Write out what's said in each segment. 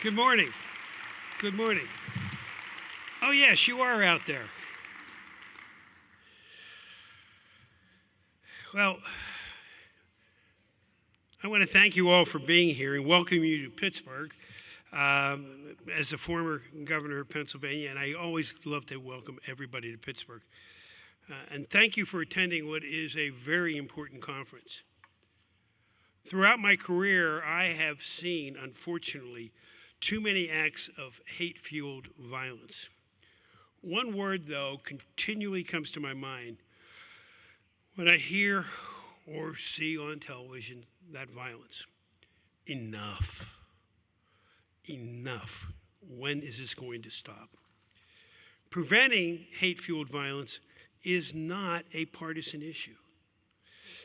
Good morning. Good morning. Oh, yes, you are out there. Well, I want to thank you all for being here and welcome you to Pittsburgh. As a former governor of Pennsylvania, and I always love to welcome everybody to Pittsburgh. And thank you for attending what is a very important conference. Throughout my career, I have seen, unfortunately, too many acts of hate-fueled violence. One word, though, continually comes to my mind when I hear or see on television that violence. Enough. Enough. When is this going to stop? Preventing hate-fueled violence is not a partisan issue.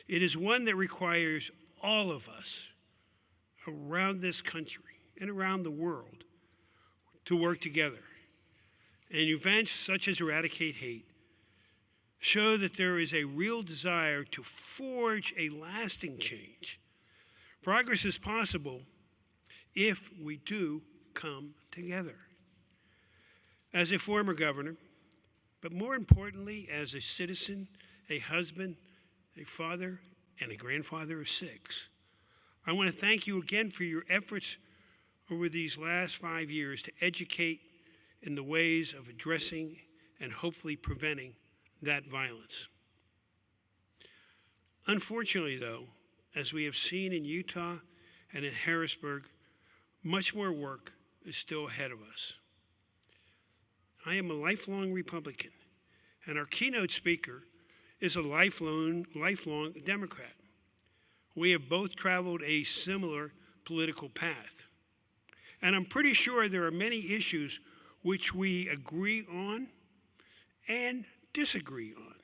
It is one that requires all of us around this country and around the world to work together. And events such as Eradicate Hate show that there is a real desire to forge a lasting change. Progress is possible if we do come together. As a former governor, but more importantly, as a citizen, a husband, a father, and a grandfather of 6, I want to thank you again for your efforts over these last 5 years to educate in the ways of addressing and hopefully preventing that violence. Unfortunately, though, as we have seen in Utah and in Harrisburg, much more work is still ahead of us. I am a lifelong Republican, and our keynote speaker is a lifelong Democrat. We have both traveled a similar political path. And I'm pretty sure there are many issues which we agree on and disagree on.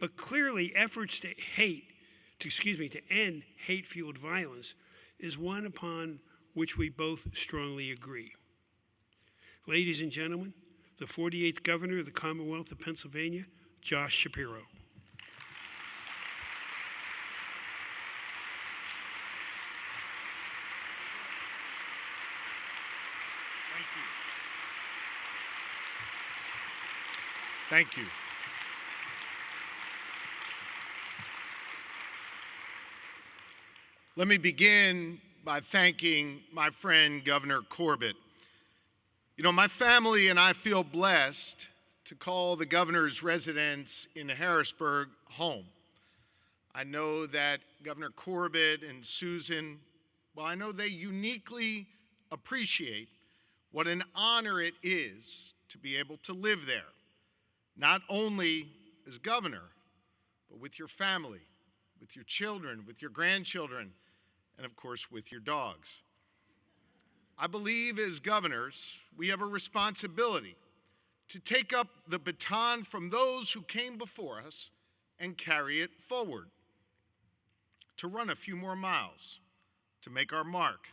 But clearly, efforts to end hate-fueled violence is one upon which we both strongly agree. Ladies and gentlemen, the 48th Governor of the Commonwealth of Pennsylvania, Josh Shapiro. Thank you. Let me begin by thanking my friend, Governor Corbett. You know, my family and I feel blessed to call the governor's residence in Harrisburg home. I know that Governor Corbett and Susan, well, I know they uniquely appreciate what an honor it is to be able to live there. Not only as governor, but with your family, with your children, with your grandchildren, and of course with your dogs. I believe as governors, we have a responsibility to take up the baton from those who came before us and carry it forward, to run a few more miles, to make our mark,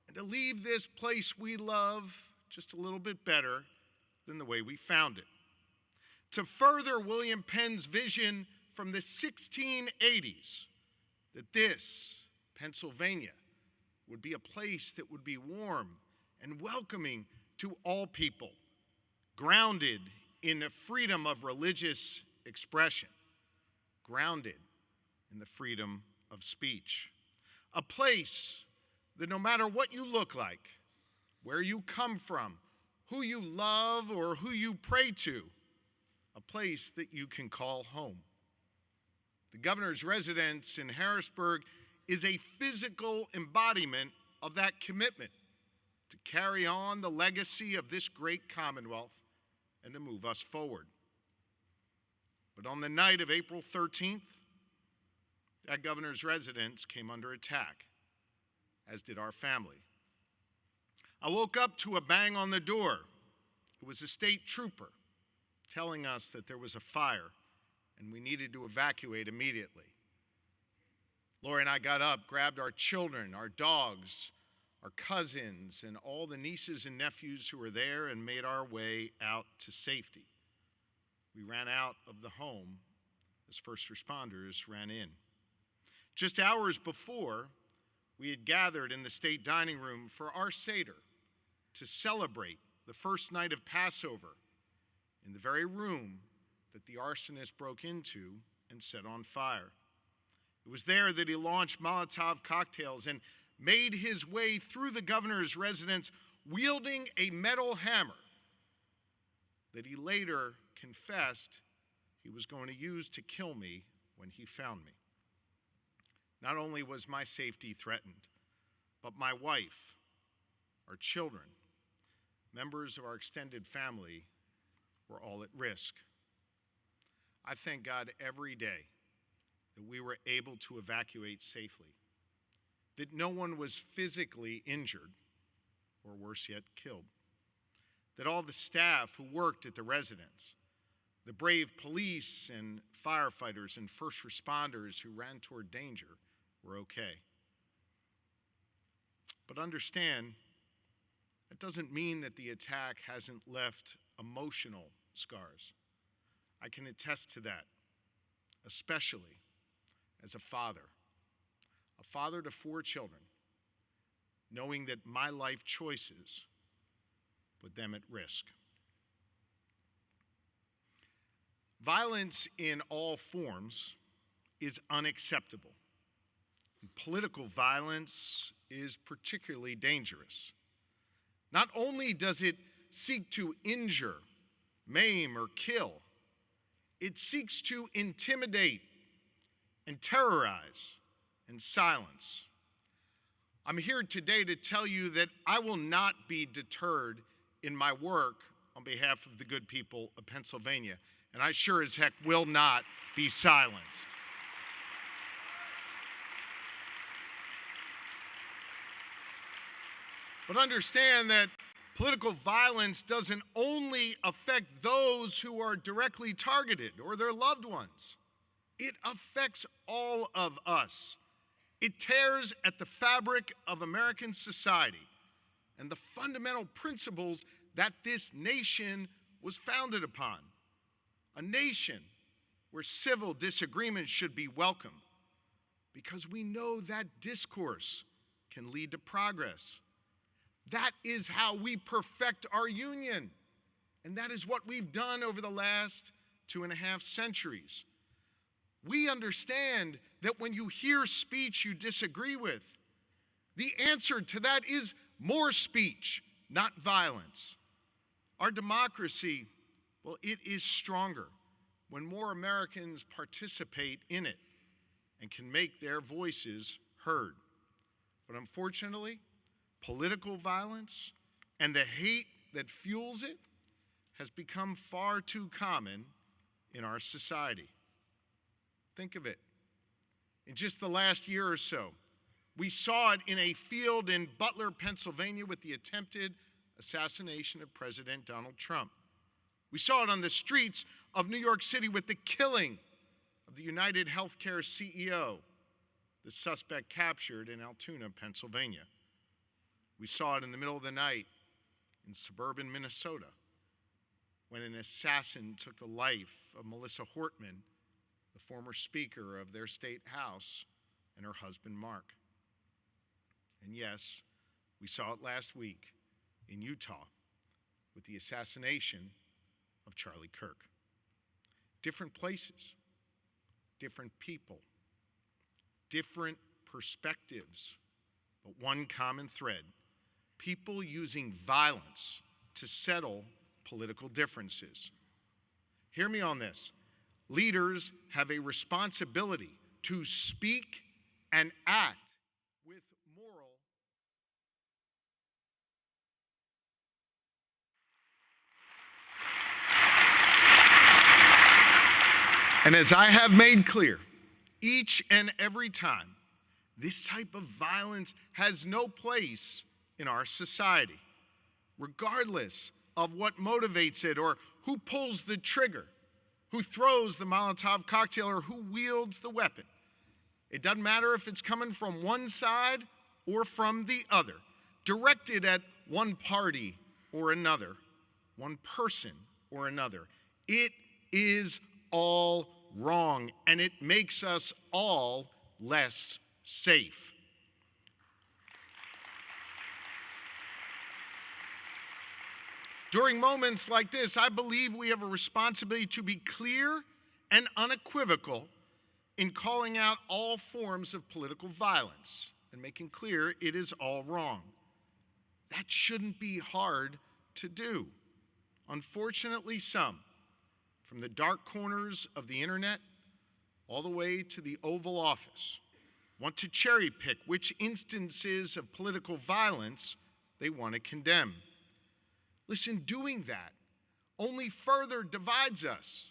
and to leave this place we love just a little bit better than the way we found it. To further William Penn's vision from the 1680s that this, Pennsylvania, would be a place that would be warm and welcoming to all people, grounded in the freedom of religious expression, grounded in the freedom of speech. A place that no matter what you look like, where you come from, who you love or who you pray to, a place that you can call home. The governor's residence in Harrisburg is a physical embodiment of that commitment to carry on the legacy of this great Commonwealth and to move us forward. But on the night of April 13th, that governor's residence came under attack, as did our family. I woke up to a bang on the door. It was a state trooper telling us that there was a fire and we needed to evacuate immediately. Lori and I got up, grabbed our children, our dogs, our cousins, and all the nieces and nephews who were there and made our way out to safety. We ran out of the home as first responders ran in. Just hours before, we had gathered in the state dining room for our Seder to celebrate the first night of Passover in the very room that the arsonist broke into and set on fire. It was there that he launched Molotov cocktails and made his way through the governor's residence wielding a metal hammer that he later confessed he was going to use to kill me when he found me. Not only was my safety threatened, but my wife, our children, members of our extended family were all at risk. I thank God every day that we were able to evacuate safely, that no one was physically injured, or worse yet, killed, that all the staff who worked at the residence, the brave police and firefighters and first responders who ran toward danger were okay. But understand, that doesn't mean that the attack hasn't left emotional scars. I can attest to that, especially as a father to 4 children, knowing that my life choices put them at risk. Violence in all forms is unacceptable. And political violence is particularly dangerous. Not only does it seek to injure, maim, or kill, it seeks to intimidate and terrorize and silence. I'm here today to tell you that I will not be deterred in my work on behalf of the good people of Pennsylvania, and I sure as heck will not be silenced. But understand that political violence doesn't only affect those who are directly targeted or their loved ones. It affects all of us. It tears at the fabric of American society and the fundamental principles that this nation was founded upon. A nation where civil disagreement should be welcome, because we know that discourse can lead to progress. That is how we perfect our union. And that is what we've done over the last 2.5 centuries. We understand that when you hear speech you disagree with, the answer to that is more speech, not violence. Our democracy, well, it is stronger when more Americans participate in it and can make their voices heard. But unfortunately, political violence and the hate that fuels it has become far too common in our society. Think of it. In just the last year or so, we saw it in a field in Butler, Pennsylvania, with the attempted assassination of President Donald Trump. We saw it on the streets of New York City with the killing of the United Healthcare CEO, the suspect captured in Altoona, Pennsylvania. We saw it in the middle of the night in suburban Minnesota when an assassin took the life of Melissa Hortman, the former Speaker of their state house, and her husband, Mark. And yes, we saw it last week in Utah with the assassination of Charlie Kirk. Different places, different people, different perspectives, but one common thread: people using violence to settle political differences. Hear me on this. Leaders have a responsibility to speak and act with moral. And as I have made clear, each and every time, this type of violence has no place in our society, regardless of what motivates it or who pulls the trigger, who throws the Molotov cocktail, or who wields the weapon. It doesn't matter if it's coming from one side or from the other, directed at one party or another, one person or another. It is all wrong, and it makes us all less safe. During moments like this, I believe we have a responsibility to be clear and unequivocal in calling out all forms of political violence and making clear it is all wrong. That shouldn't be hard to do. Unfortunately, some, from the dark corners of the internet all the way to the Oval Office, want to cherry pick which instances of political violence they want to condemn. Listen, doing that only further divides us,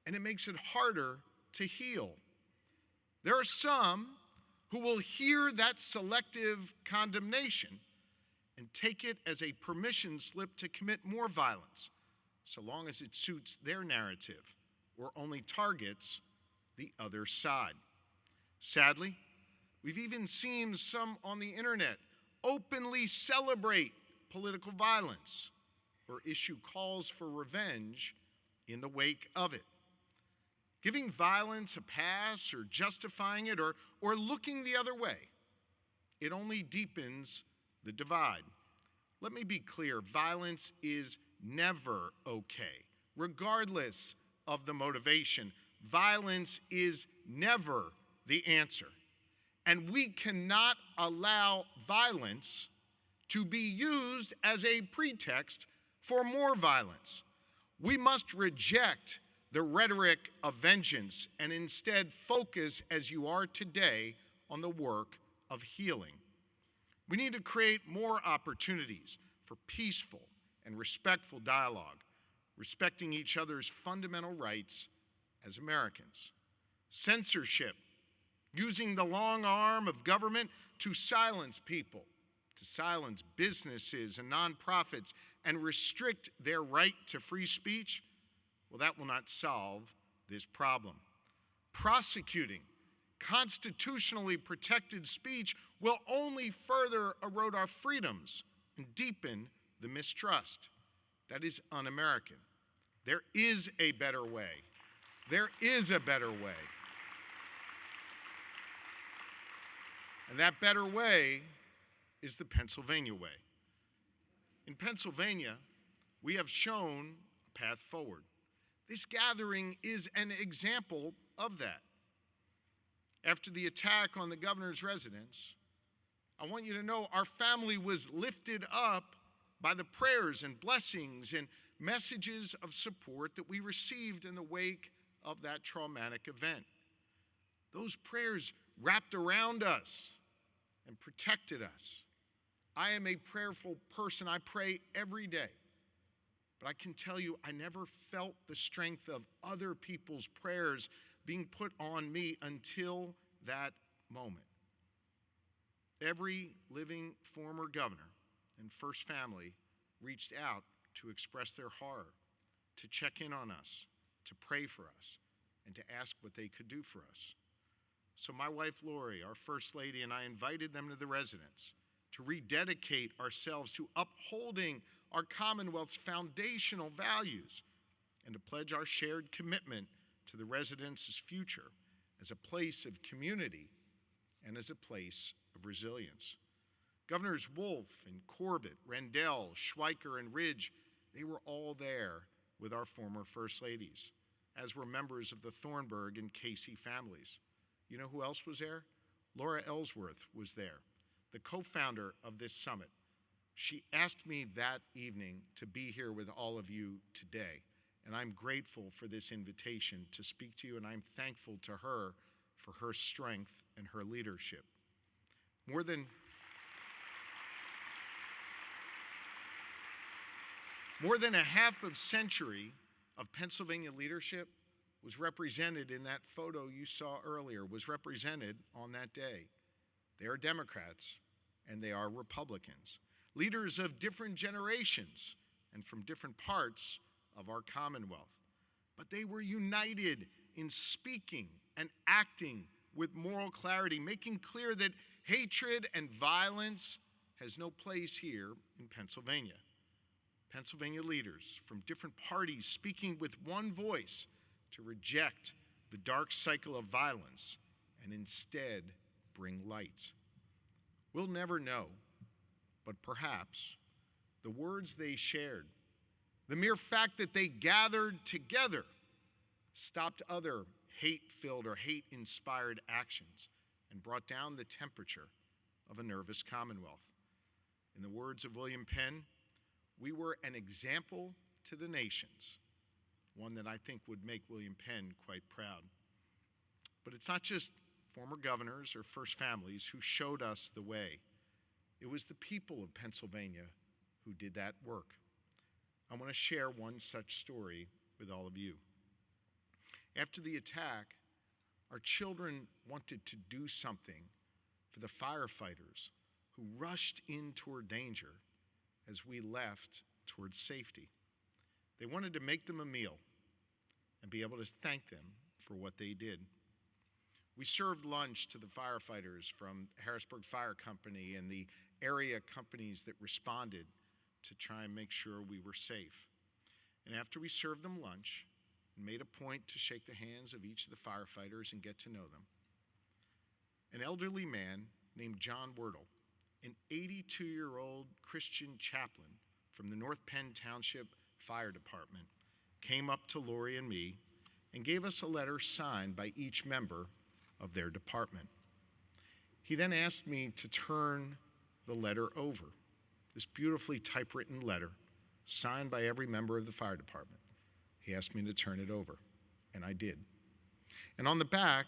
and it makes it harder to heal. There are some who will hear that selective condemnation and take it as a permission slip to commit more violence, so long as it suits their narrative or only targets the other side. Sadly, we've even seen some on the internet openly celebrate political violence or issue calls for revenge in the wake of it. Giving violence a pass or justifying it or looking the other way, it only deepens the divide. Let me be clear, violence is never okay, regardless of the motivation. Violence is never the answer. And we cannot allow violence to be used as a pretext for more violence. We must reject the rhetoric of vengeance and instead focus, as you are today, on the work of healing. We need to create more opportunities for peaceful and respectful dialogue, respecting each other's fundamental rights as Americans. Censorship, using the long arm of government to silence people, to silence businesses and nonprofits and restrict their right to free speech, well, that will not solve this problem. Prosecuting constitutionally protected speech will only further erode our freedoms and deepen the mistrust. That is un-American. There is a better way. There is a better way. And that better way is the Pennsylvania way. In Pennsylvania, we have shown a path forward. This gathering is an example of that. After the attack on the governor's residence, I want you to know our family was lifted up by the prayers and blessings and messages of support that we received in the wake of that traumatic event. Those prayers wrapped around us and protected us. I am a prayerful person. I pray every day. But I can tell you, I never felt the strength of other people's prayers being put on me until that moment. Every living former governor and first family reached out to express their horror, to check in on us, to pray for us, and to ask what they could do for us. So my wife, Lori, our First Lady, and I invited them to the residence to rededicate ourselves to upholding our Commonwealth's foundational values and to pledge our shared commitment to the residence's future as a place of community and as a place of resilience. Governors Wolf and Corbett, Rendell, Schweiker, and Ridge, they were all there with our former First Ladies, as were members of the Thornburg and Casey families. You know who else was there? Laura Ellsworth was there, the co-founder of this summit. She asked me that evening to be here with all of you today, and I'm grateful for this invitation to speak to you, and I'm thankful to her for her strength and her leadership. More than a half of century of Pennsylvania leadership was represented in that photo you saw earlier, was represented on that day. They are Democrats and they are Republicans, leaders of different generations and from different parts of our Commonwealth. But they were united in speaking and acting with moral clarity, making clear that hatred and violence has no place here in Pennsylvania. Pennsylvania leaders from different parties speaking with one voice to reject the dark cycle of violence and instead bring light. We'll never know, but perhaps the words they shared The mere fact that they gathered together stopped other hate-filled or hate-inspired actions and brought down the temperature of a nervous Commonwealth. In the words of William Penn, we were an example to the nations, one that I think would make William Penn quite proud. But it's not just former governors or first families who showed us the way. It was the people of Pennsylvania who did that work. I want to share one such story with all of you. After the attack, our children wanted to do something for the firefighters who rushed in toward danger as we left towards safety. They wanted to make them a meal and be able to thank them for what they did. We served lunch to the firefighters from Harrisburg Fire Company and the area companies that responded to try and make sure we were safe. And after we served them lunch and made a point to shake the hands of each of the firefighters and get to know them, an elderly man named John Wordle, an 82-year-old Christian chaplain from the North Penn Township Fire Department, came up to Lori and me and gave us a letter signed by each member of their department. He then asked me to turn the letter over, this beautifully typewritten letter signed by every member of the fire department. He asked me to turn it over, and I did. And on the back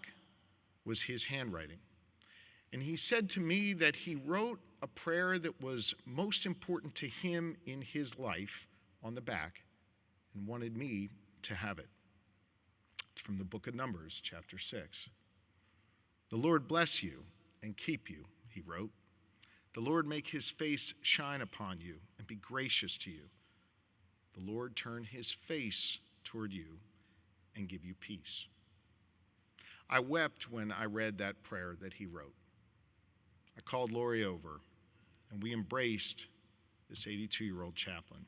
was his handwriting. And he said to me that he wrote a prayer that was most important to him in his life on the back and wanted me to have it. It's from the book of Numbers, chapter 6. The Lord bless you and keep you, he wrote. The Lord make his face shine upon you and be gracious to you. The Lord turn his face toward you and give you peace. I wept when I read that prayer that he wrote. I called Lori over, and we embraced this 82-year-old chaplain.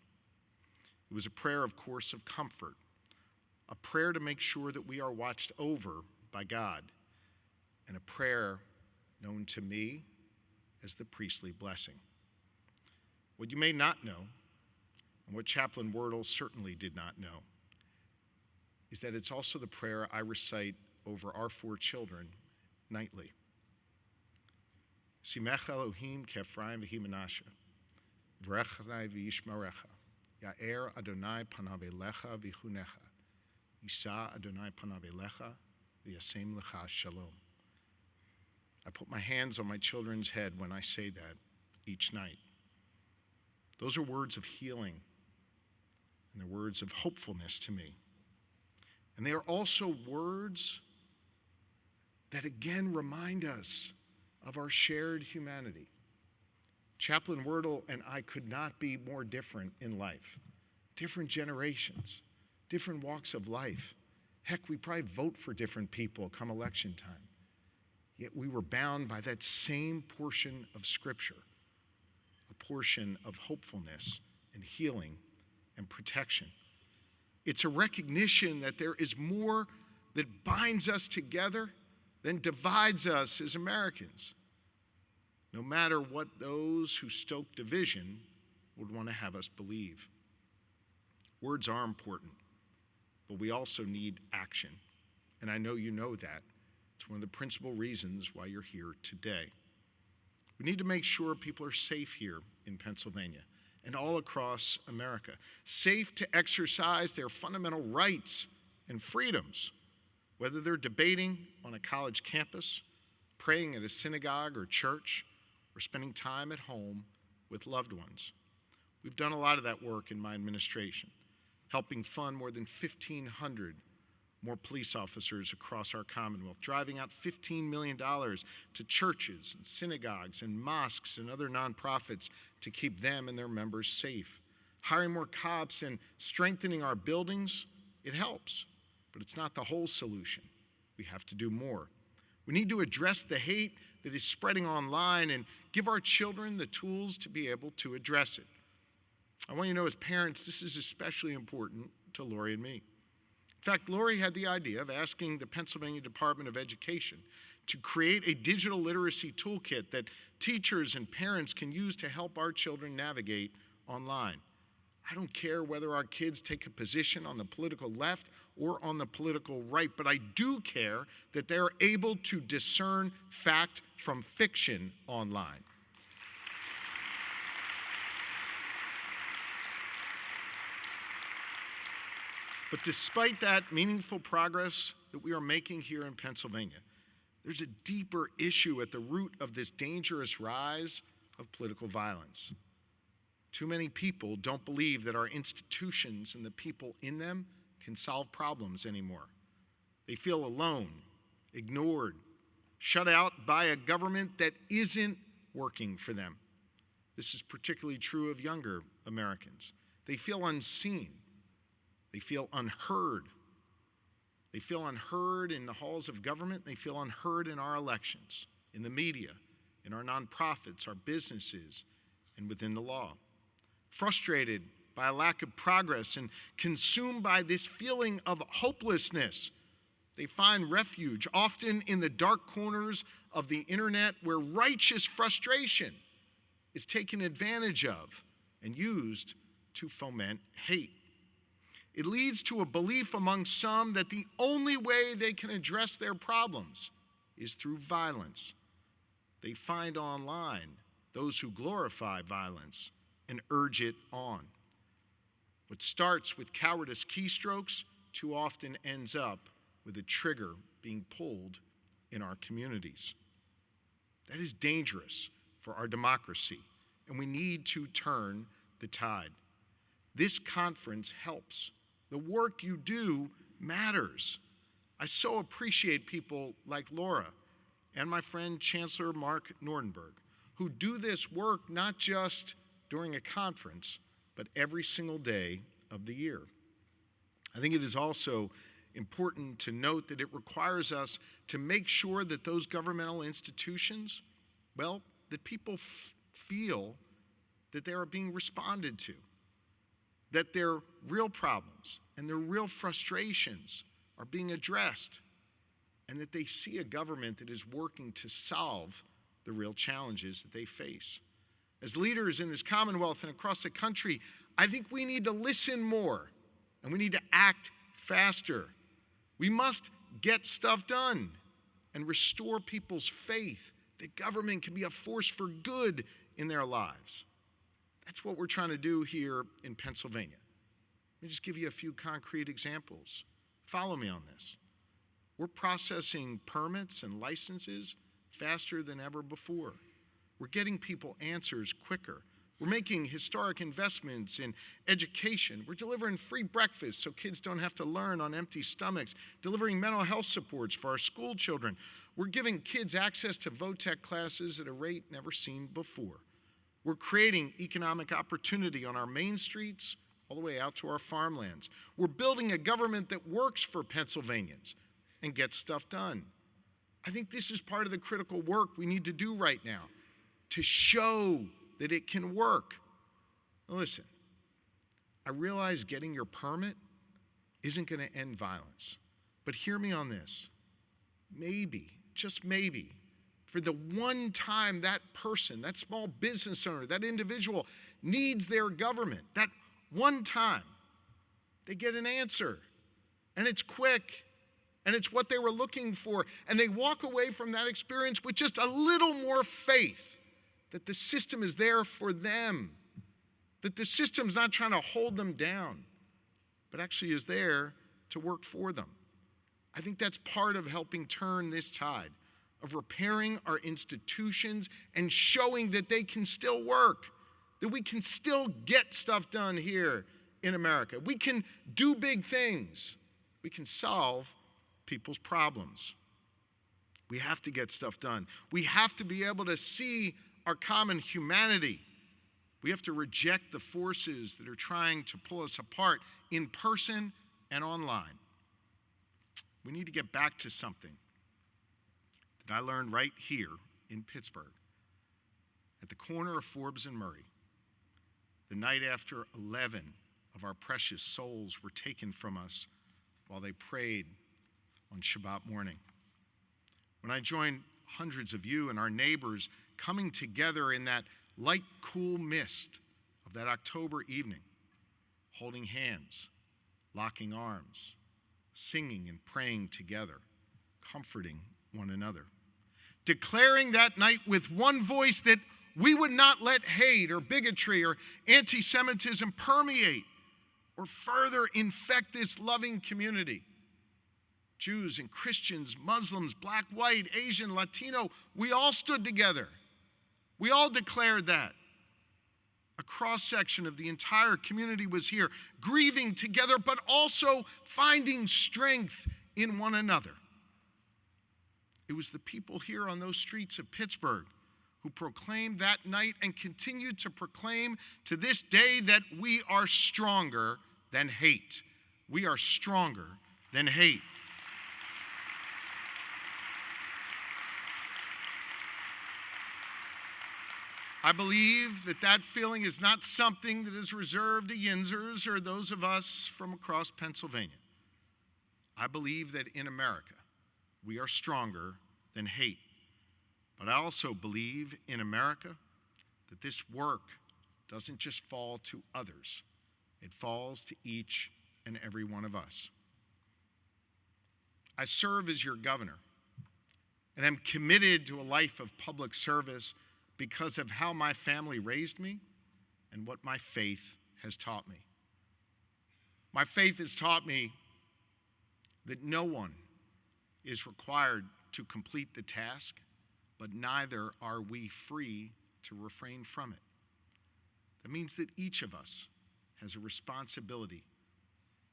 It was a prayer, of course, of comfort, a prayer to make sure that we are watched over by God, and a prayer known to me as the priestly blessing. What you may not know, and what Chaplain Wordle certainly did not know, is that it's also the prayer I recite over our 4 children nightly. Simech Elohim k'Ephraim v'hi Menashe, v'rech Adonai v'yishmerecha, Ya'er Adonai panav elecha v'chunecha, Yisa Adonai panav elecha v'yasem lecha shalom. I put my hands on my children's head when I say that each night. Those are words of healing, and they're words of hopefulness to me. And they are also words that again remind us of our shared humanity. Chaplain Wordle and I could not be more different in life. Different generations, different walks of life. Heck, we probably vote for different people come election time. Yet we were bound by that same portion of Scripture, a portion of hopefulness and healing and protection. It's a recognition that there is more that binds us together than divides us as Americans, no matter what those who stoke division would want to have us believe. Words are important, but we also need action, and I know you know that. It's one of the principal reasons why you're here today. We need to make sure people are safe here in Pennsylvania and all across America, safe to exercise their fundamental rights and freedoms, whether they're debating on a college campus, praying at a synagogue or church, or spending time at home with loved ones. We've done a lot of that work in my administration, helping fund more than 1,500 more police officers across our Commonwealth, driving out $15 million to churches and synagogues and mosques and other nonprofits to keep them and their members safe. Hiring more cops and strengthening our buildings, it helps, but it's not the whole solution. We have to do more. We need to address the hate that is spreading online and give our children the tools to be able to address it. I want you to know as parents, this is especially important to Lori and me. In fact, Lori had the idea of asking the Pennsylvania Department of Education to create a digital literacy toolkit that teachers and parents can use to help our children navigate online. I don't care whether our kids take a position on the political left or on the political right, but I do care that they're able to discern fact from fiction online. But despite that meaningful progress that we are making here in Pennsylvania, there's a deeper issue at the root of this dangerous rise of political violence. Too many people don't believe that our institutions and the people in them can solve problems anymore. They feel alone, ignored, shut out by a government that isn't working for them. This is particularly true of younger Americans. They feel unseen. They feel unheard. They feel unheard in the halls of government. They feel unheard in our elections, in the media, in our nonprofits, our businesses, and within the law. Frustrated by a lack of progress and consumed by this feeling of hopelessness, they find refuge, often in the dark corners of the internet where righteous frustration is taken advantage of and used to foment hate. It leads to a belief among some that the only way they can address their problems is through violence. They find online those who glorify violence and urge it on. What starts with cowardice keystrokes too often ends up with a trigger being pulled in our communities. That is dangerous for our democracy, and we need to turn the tide. This conference helps. The work you do matters. I so appreciate people like Laura and my friend Chancellor Mark Nordenberg, who do this work not just during a conference, but every single day of the year. I think it is also important to note that it requires us to make sure that those governmental institutions, well, that people feel that they are being responded to, that their real problems and their real frustrations are being addressed, and that they see a government that is working to solve the real challenges that they face. As leaders in this Commonwealth and across the country, I think we need to listen more, and we need to act faster. We must get stuff done and restore people's faith that government can be a force for good in their lives. That's what we're trying to do here in Pennsylvania. Let me just give you a few concrete examples. Follow me on this. We're processing permits and licenses faster than ever before. We're getting people answers quicker. We're making historic investments in education. We're delivering free breakfast so kids don't have to learn on empty stomachs, delivering mental health supports for our school children. We're giving kids access to VOTEC classes at a rate never seen before. We're creating economic opportunity on our main streets all the way out to our farmlands. We're building a government that works for Pennsylvanians and gets stuff done. I think this is part of the critical work we need to do right now to show that it can work. Now listen, I realize getting your permit isn't going to end violence, but hear me on this. Maybe, just maybe, for the one time that person, that small business owner, that individual needs their government, that one time, they get an answer, and it's quick, and it's what they were looking for, and they walk away from that experience with just a little more faith that the system is there for them, that the system's not trying to hold them down, but actually is there to work for them. I think that's part of helping turn this tide, of repairing our institutions and showing that they can still work, that we can still get stuff done here in America. We can do big things. We can solve people's problems. We have to get stuff done. We have to be able to see our common humanity. We have to reject the forces that are trying to pull us apart in person and online. We need to get back to something that I learned right here in Pittsburgh, at the corner of Forbes and Murray, the night after 11 of our precious souls were taken from us while they prayed on Shabbat morning. When I joined hundreds of you and our neighbors coming together in that light, cool mist of that October evening, holding hands, locking arms, singing and praying together, comforting one another, declaring that night with one voice that we would not let hate or bigotry or anti-Semitism permeate or further infect this loving community. Jews and Christians, Muslims, black, white, Asian, Latino, we all stood together. We all declared that. A cross-section of the entire community was here, grieving together, but also finding strength in one another. It was the people here on those streets of Pittsburgh who proclaimed that night and continue to proclaim to this day that we are stronger than hate. We are stronger than hate. I believe that that feeling is not something that is reserved to Yinzers or those of us from across Pennsylvania. I believe that in America, we are stronger than hate. But I also believe in America that this work doesn't just fall to others. It falls to each and every one of us. I serve as your governor, and I'm committed to a life of public service because of how my family raised me and what my faith has taught me. My faith has taught me that no one is required to complete the task, but neither are we free to refrain from it. That means that each of us has a responsibility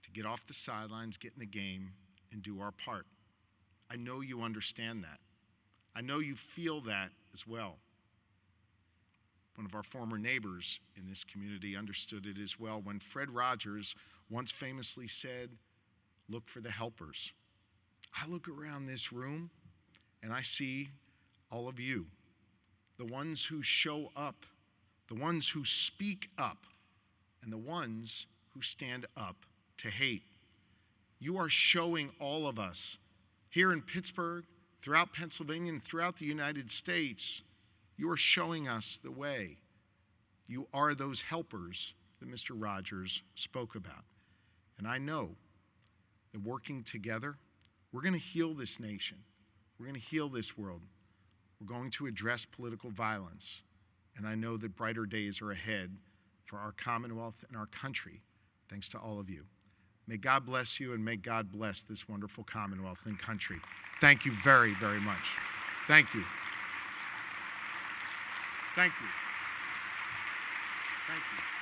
to get off the sidelines, get in the game, and do our part. I know you understand that. I know you feel that as well. One of our former neighbors in this community understood it as well when Fred Rogers once famously said, "Look for the helpers." I look around this room and I see all of you, the ones who show up, the ones who speak up, and the ones who stand up to hate. You are showing all of us here in Pittsburgh, throughout Pennsylvania, and throughout the United States, you are showing us the way. You are those helpers that Mr. Rogers spoke about. And I know that working together, we're going to heal this nation. We're going to heal this world. We're going to address political violence. And I know that brighter days are ahead for our Commonwealth and our country, thanks to all of you. May God bless you, and may God bless this wonderful Commonwealth and country. Thank you very, very much. Thank you. Thank you. Thank you.